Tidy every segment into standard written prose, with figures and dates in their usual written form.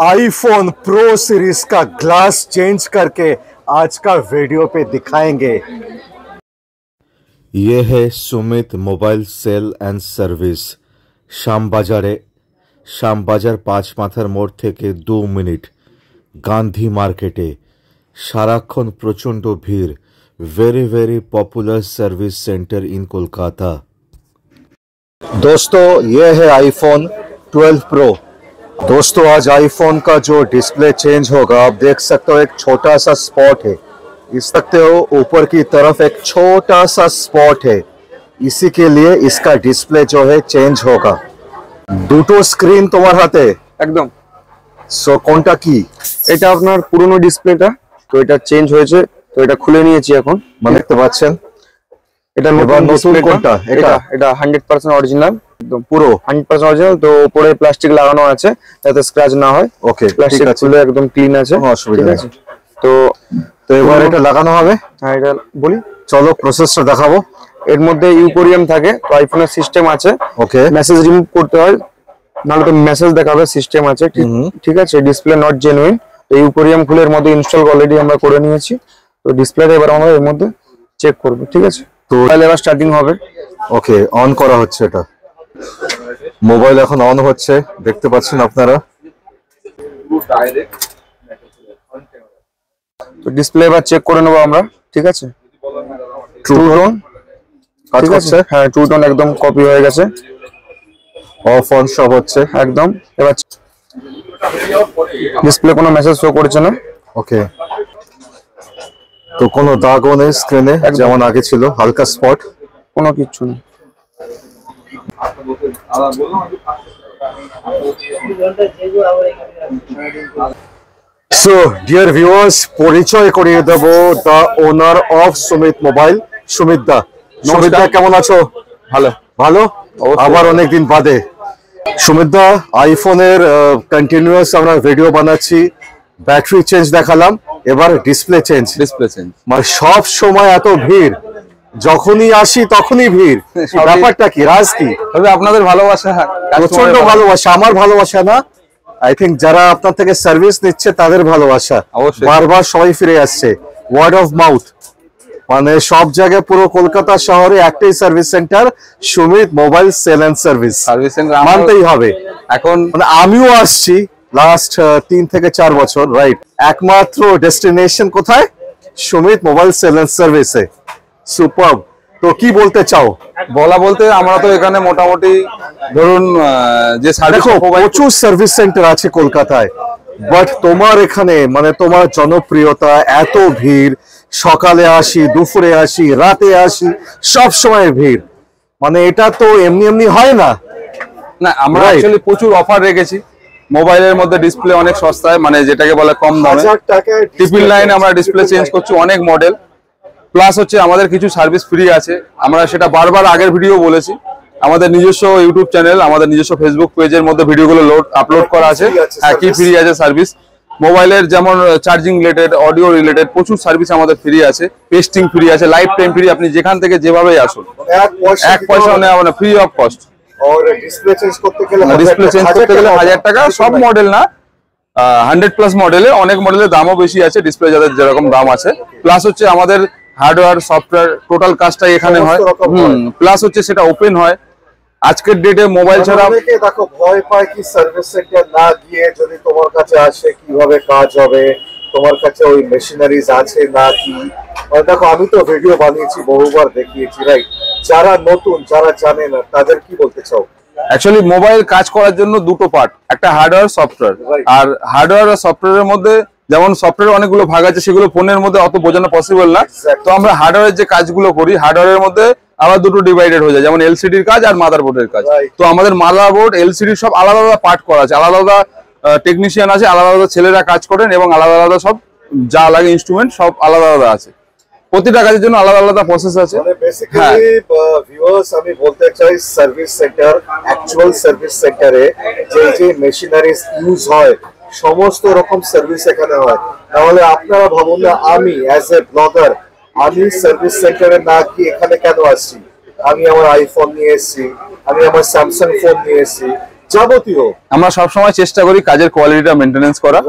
IPhone pro series का glass change करके आज का वीडियो पे दिखाएंगे। ये है Sumit mobile sale and service Shyambazar 5 माथार मोड़ থেকে 2 मिनट गांधी मार्केटे साराक्षण प्रचंड भीड़ very popular service centre in Kolkata. दोस्तों ये है आईफोन 12 प्रो। दोस्तों आज आईफोन का जो डिस्प्ले चेंज होगा, आप देख सकते हो एक छोटा सा स्पॉट है, इस सकते हो ऊपर की तरफ एक छोटा सा स्पॉट है, इसी के लिए इसका डिस्प्ले जो है चेंज होगा। দুটো স্ক্রিন তোমার হাতে একদম। সো কোনটা কি? এটা আপনার পুরনো ডিসপ্লেটা, তো এটা চেঞ্জ হয়েছে, তো এটা খুলে নিয়েছি এখন। মানে দেখতে পাচ্ছেন এটা নতুন কোনটা? এটা 100% অরিজিনাল, একদম পুরো 100% অরিজিনাল। তো উপরে প্লাস্টিক লাগানো আছে যাতে স্ক্র্যাচ না হয়। ওকে, প্লাস্টিক খুলে একদম ক্লিন আছে, কোনো অসুবিধা নেই। তো এবার এটা লাগানো হবে। হ্যাঁ, এটা বলি, চলো প্রসেসটা দেখাবো। এর মধ্যে ইউকোরিয়াম থাকে, তো আইফোনের সিস্টেম আছে। ওকে, মেসেজ রিমুভ করতে হয়, নাহলে তো মেসেজ দেখাবে, সিস্টেম আছে। ঠিক আছে, ডিসপ্লে নট জেনুইন। তো ইউকোরিয়াম খুলে এর মধ্যে ইনস্টল অলরেডি আমরা করে নিয়েছি। তো ডিসপ্লেটা এবার আমরা এর মধ্যে চেক করব। ঠিক আছে, তো তাহলে এবার স্টার্টিং হবে। ওকে, অন করা হচ্ছে। এটা মোবাইল এখন অন হচ্ছে, দেখতে পাচ্ছেন আপনারা। তো ডিসপ্লে এবার চেক করে নেব আমরা। ঠিক আছে, ট্রু টোন কাজ করছে। হ্যাঁ, ট্রু টোন একদম কপি হয়ে গেছে, অফ অন সব হচ্ছে একদম। এবার ডিসপ্লে কোনো মেসেজ শো করছে না। ওকে, তো কোনো দাগও নেই স্ক্রিনে, যেমন আগে ছিল, হালকা স্পট, কোনো কিছু নেই। সো ডিয়ার ভিউয়ার্স, পরিচয় করিয়ে দেব the owner of Sumit mobile. Sumit da, Sumit da কেমন আছো? ভালো ভালো, আবার অনেকদিন বাদে। সুমিত দা, আইফোনের কন্টিনিউয়াস আমরা ভিডিও বানাচ্ছি, ব্যাটারি চেঞ্জ দেখালাম, এবার ডিসপ্লে চেঞ্জ। মানে সব সময় এত ভিড়, যখনই আসি তখনই ভিড়, ব্যাপারটা কি, রাজ কি? তবে আপনাদের ভালোবাসা, প্রচন্ড ভালোবাসা, আমার ভালোবাসা না, আই থিঙ্ক যারা আপনার থেকে সার্ভিস নিচ্ছে তাদের ভালোবাসা। বারবার সবাই ফিরে আসছে, ওয়ার্ড অফ মাউথ। মানে সব জায়গায় পুরো কলকাতা শহরে একটাই service centre, Sumit mobile sale and service. মানতেই হবে। এখন মানে আমিও আসছি লাস্ট 3 থেকে 4 বছর, রাইট। একমাত্র ডেস্টিনেশন কোথায়? সুমিত মোবাইল সেল এন্ড সার্ভিসে। সুপারব। তো কি বলতে চাও? বলতে আমরা তো এখানে মোটামুটি ধরুন যে প্রচুর সার্ভিস সেন্টার আছে কলকাতায়, বাট তোমার এখানে মানে তোমার জনপ্রিয়তা, এত ভিড়, সকালে আসি, দুপুরে আসি, রাতে আসি, সব সময় ভিড়, মানে এটা তো এমনি হয় না। না, আমরা অ্যাকচুয়ালি প্রচুর অফার রেখেছি মোবাইলের মধ্যে। ডিসপ্লে অনেক সস্তায়, মানে যেটাকে বলে কম দামে, 999 আমরা ডিসপ্লে চেঞ্জ করছি, অনেক মডেল। প্লাস হচ্ছে আমাদের কিছু সার্ভিস ফ্রি আছে, আমরা সেটা বারবার আগের ভিডিও বলেছি। আমাদের নিজস্ব ইউটিউব চ্যানেল, আমাদের নিজস্ব ফেসবুক পেজের মধ্যে ভিডিওগুলো আপলোড করা আছে। হ্যাঁ, কি ফ্রি আছে সার্ভিস মোবাইলের, যেমন চার্জিং রিলেটেড, অডিও রিলেটেড প্রচুর সার্ভিস আমাদের ফ্রি আছে। পেস্টিং ফ্রি আছে, লাইফ টাইম ফ্রি, আপনি যেখান থেকে যেভাবেই আসুন, এক পয়সা নেওয়া মানে free of cost. Display change করতে গেলে 1000 টাকা, সব মডেল না, 100+ মডেলে, অনেক মডেলের দামও বেশি আছে, ডিসপ্লে যাদের যেরকম দাম আছে। প্লাস হচ্ছে আমাদের হার্ডওয়্যার সফটওয়্যার টোটাল কাজটা এখানে হয়। প্লাস হচ্ছে সেটা ওপেন হয়। আজকের ডেটে মোবাইল ছাড়া অনেকে দেখো ভয় পায় কি সার্ভিস সেন্টার না গিয়ে যদি তোমার কাছে আসে কিভাবে কাজ হবে, তোমার কাছে ওই মেশিনারিজ আছে না কি। দেখো আমি তো ভিডিও বানিয়েছি, বহুবার দেখিয়েছি, রাইট। যারা নতুন, যারা জানে না, তাদের কি বলতে চাও? অ্যাকচুয়ালি মোবাইল কাজ করার জন্য দুটো পার্ট, একটা হার্ডওয়্যার সফটওয়্যার। আর হার্ডওয়্যার আর সফটওয়্যারের মধ্যে যেমন সফটওয়্যার অনেকগুলো ভাগ আছে, সেগুলো ফোনের মধ্যে অত বোঝানো পসিবল না। তো আমরা হার্ডওয়্যারের যে কাজগুলো করি, হার্ডওয়্যারের মধ্যে আবার দুটো ডিভাইডেড হয়ে যায়, যেমন এলসিডির কাজ আর মাদারবোর্ডের কাজ। তো আমাদের মাদারবোর্ড, এলসিডি সব আলাদা আলাদা পার্ট করা আছে, আলাদা আলাদা টেকনিশিয়ান আছে, আলাদা আলাদা ছেলেরা কাজ করেন, এবং আলাদা আলাদা সব যা লাগে ইনস্ট্রুমেন্ট সব আলাদা আলাদা আছে। প্রতিটা কাজের জন্য আলাদা আলাদা প্রসেস আছে। মানে বেসিক্যালি ভিউয়ার্স, আমি বলতে চাই সার্ভিস সেন্টার, অ্যাকচুয়াল সার্ভিস সেন্টারে যে মেশিনারিজ ইউজ হয়, সমস্ত রকম সার্ভিস এখানে হয়। তাহলে আপনারা ভাবুন না, আমি অ্যাজ এ ব্লগার আমি সার্ভিস সেন্টারে না গিয়ে এখানে কেন আসছি? আমি আমার আইফোন নিয়ে এসেছি, আমি আমার স্যামসাং ফোন নিয়ে এসেছি, যাবতীয় আমরা সবসময় চেষ্টা করি কাজের কোয়ালিটিটা মেনটেনেন্স করা,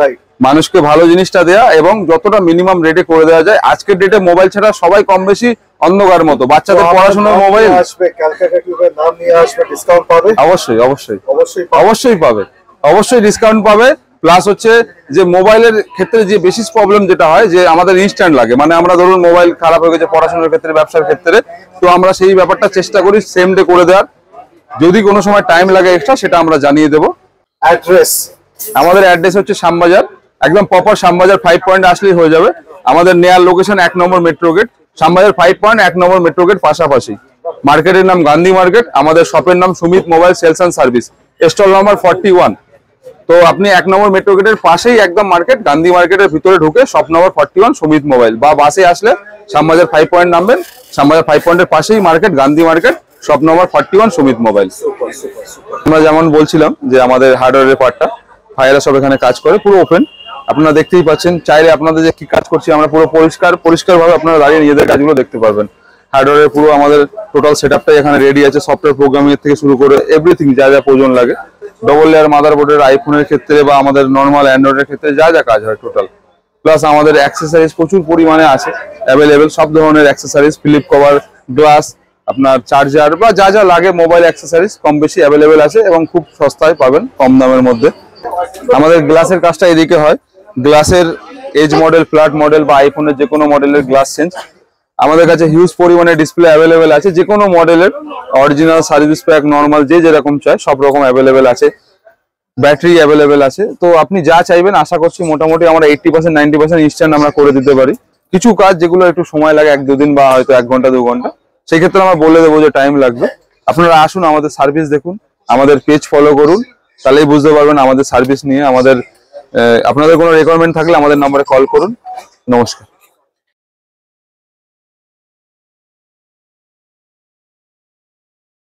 মানুষকে ভালো জিনিসটা দেওয়া এবং যতটা মিনিমাম রেটে করে দেওয়া যায়। আজকের ডেটে মোবাইল ছাড়া সবাই কম বেশি অন্ধকার মতো, বাচ্চাদের পড়াশোনার মোবাইল আসবে, ক্যালকাটা টিউবের নাম নিয়ে আসবে, ডিসকাউন্ট পাবে। অবশ্যই অবশ্যই অবশ্যই অবশ্যই পাবে, অবশ্যই ডিসকাউন্ট পাবে। প্লাস হচ্ছে যে মোবাইলের ক্ষেত্রে যে বেশি প্রবলেম যেটা হয় যে আমাদের ইনস্ট্যান্ট লাগে, মানে আমরা ধরুন মোবাইল খারাপ হয়ে গেছে পড়াশোনার ক্ষেত্রে, ব্যবসার ক্ষেত্রে, তো আমরা সেই ব্যাপারটা চেষ্টা করি সেম ডে করে দেওয়ার। যদি কোনো সময় টাইম লাগে এক্সট্রা সেটা আমরা জানিয়ে দেবো। অ্যাড্রেস, আমাদের অ্যাড্রেস হচ্ছে শ্যামবাজার, একদম প্রপার শ্যামবাজার 5 পয়েন্ট আসলেই হয়ে যাবে। আমাদের নেয়ার location 1 number metro gate, Shyambazar 5 point 1 number metro gate পাশাপাশি। মার্কেটের নাম গান্ধী মার্কেট, আমাদের শপের নাম Sumit mobile sales and service, stall number 41। তো আপনি 1 নম্বর মেট্রো গেটের পাশেই একদম মার্কেট, গান্ধী মার্কেটের ভিতরে ঢুকে শপ নম্বর 41 সুমিত মোবাইল, বা বাসে আসলে শ্যামবাজার 5 পয়েন্ট নামবেন, শ্যামবাজার 5 পয়েন্টের পাশেই market, Gandhi market, shop number 41 Sumit mobile. আমরা যেমন বলছিলাম যে আমাদের হার্ডওয়্যারের পার্টটা ভাইয়েরা সব এখানে কাজ করে, পুরো ওপেন, আপনারা দেখতেই পাচ্ছেন। চাইলে আপনাদের যে কি কাজ করছি আমরা পুরো পরিষ্কার ভাবে আপনারা দাঁড়িয়ে নিজেদের কাজগুলো দেখতে পারবেন। হার্ডওয়্যারের পুরো আমাদের টোটাল সেটআপটাই এখানে রেডি আছে, সফটওয়্যার প্রোগ্রামিং এর থেকে শুরু করে এভরিথিং যা যা প্রয়োজন লাগে। ডবল লেয়ার মাদারবোর্ডের আইফোনের ক্ষেত্রে বা আমাদের নর্মাল অ্যান্ড্রয়েডের ক্ষেত্রে যা যা কাজ হয় টোটাল। প্লাস আমাদের অ্যাক্সেসরিজ প্রচুর পরিমাণে আছে অ্যাভেলেবেল, সব ধরনের অ্যাক্সেসরিজ, ফিলিপ কভার, গ্লাস, আপনার চার্জার বা যা যা লাগে মোবাইল অ্যাক্সেসরিজ কম বেশি অ্যাভেলেবেল আছে এবং খুব সস্তায় পাবেন, কম দামের মধ্যে। আমাদের গ্লাসের কাজটা এদিকে হয়, গ্লাসের এজ মডেল, ফ্ল্যাট মডেল বা আইফোনের যে কোনো মডেলের গ্লাস চেঞ্জ। আমাদের কাছে হিউজ পরিমাণে ডিসপ্লে অ্যাভেলেবেল আছে, যে কোনো মডেলের অরিজিনাল, সার্ভিস প্যাক, নর্মাল, যে যেরকম চাই সব রকম অ্যাভেলেবেল আছে। ব্যাটারি অ্যাভেলেবেল আছে। তো আপনি যা চাইবেন আশা করছি মোটামুটি আমরা 80% 90% ইনস্ট্যান্ট আমরা করে দিতে পারি। কিছু কাজ যেগুলো একটু সময় লাগে 1-2 দিন বা হয়তো 1 ঘন্টা 2 ঘন্টা, সেই ক্ষেত্রে আমরা বলে দেবো যে টাইম লাগবে। আপনারা আসুন, আমাদের সার্ভিস দেখুন, আমাদের পেজ ফলো করুন, তাহলেই বুঝতে পারবেন আমাদের সার্ভিস নিয়ে। আপনাদের কোনো রিকোয়ারমেন্ট থাকলে আমাদের নম্বরে কল করুন। নমস্কার।